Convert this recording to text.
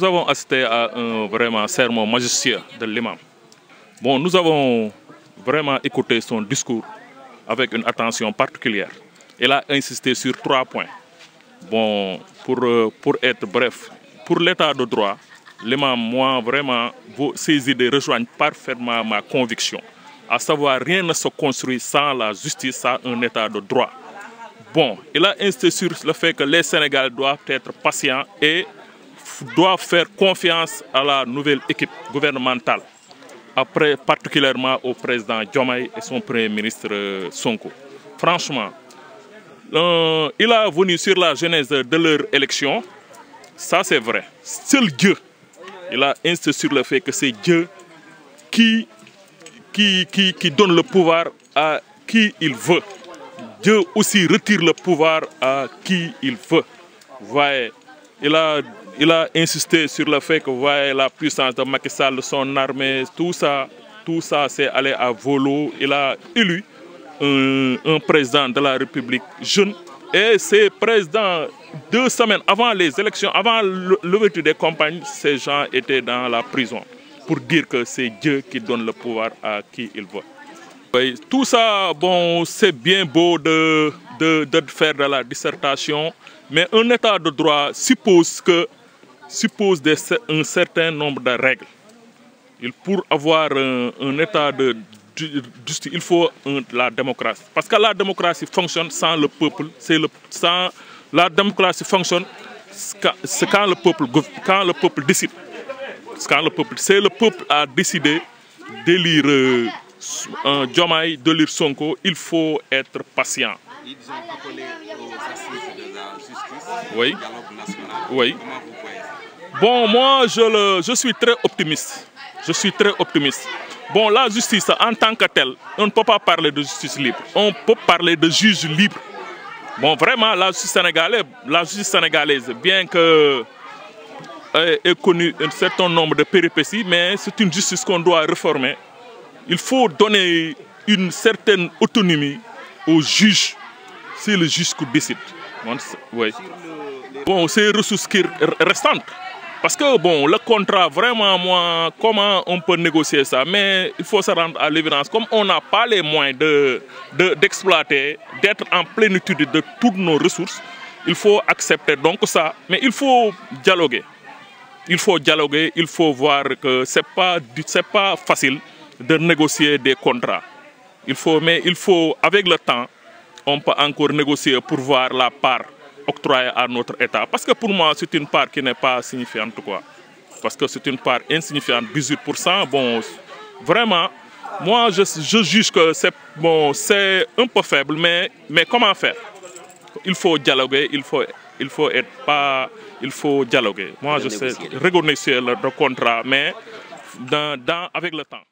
nous avons assisté à un vraiment sermon majestueux de l'imam. Bon, nous avons vraiment écouté son discours avec une attention particulière. Il a insisté sur 3 points. Bon, pour être bref, pour l'état de droit, l'imam, moi, vraiment, ces idées rejoignent parfaitement ma conviction. À savoir, rien ne se construit sans la justice, sans un état de droit. Bon, il a insisté sur le fait que les Sénégalais doivent être patients et doivent faire confiance à la nouvelle équipe gouvernementale, après particulièrement au président Diomaye et son premier ministre Sonko. Franchement, il a venu sur la genèse de leur élection, ça c'est vrai. Seul Dieu, il a insisté sur le fait que c'est Dieu qui donne le pouvoir à qui il veut. Dieu aussi retire le pouvoir à qui il veut. Vous voyez, il a insisté sur le fait que voyez, la puissance de Macky Sall, son armée, tout ça c'est allé à volo. Il a élu un président de la République jeune. Et ces présidents, 2 semaines avant les élections, avant l'ouverture des campagnes, ces gens étaient dans la prison pour dire que c'est Dieu qui donne le pouvoir à qui il veut. Oui, tout ça, bon, c'est bien beau de faire de la dissertation, mais un état de droit suppose un certain nombre de règles. Pour avoir un état de justice, il faut la démocratie. Parce que la démocratie fonctionne sans le peuple. La démocratie fonctionne quand le peuple décide. C'est le peuple a décidé d'élire Diomaye, d'élire Sonko. Il faut être patient. Ils ont appelé aux assises de la justice, oui. dialogue national. Oui. Comment vous voyez ça? Bon, moi, je suis très optimiste. Je suis très optimiste. Bon, la justice, en tant que telle, on ne peut pas parler de justice libre. On peut parler de juge libre. Bon, vraiment, la justice sénégalaise, bien que ait connu un certain nombre de péripéties, mais c'est une justice qu'on doit réformer. Il faut donner une certaine autonomie aux juges. C'est le juge qui décide. Oui. Bon, c'est les ressources restantes. Parce que, bon, le contrat, vraiment, moi, comment on peut négocier ça? Mais il faut se rendre à l'évidence. Comme on n'a pas les moyens d'exploiter, d'être en plénitude de toutes nos ressources, il faut accepter donc ça. Mais il faut dialoguer. Il faut dialoguer, il faut voir que ce n'est pas facile de négocier des contrats. Mais il faut, avec le temps, on peut encore négocier pour voir la part octroyée à notre État. Parce que pour moi, c'est une part qui n'est pas signifiante, quoi. Parce que c'est une part insignifiante, 18%. Bon, vraiment, moi, je juge que c'est bon, un peu faible, mais comment faire? Il faut dialoguer, il faut dialoguer. Moi, je sais renégocier le contrat, mais avec le temps.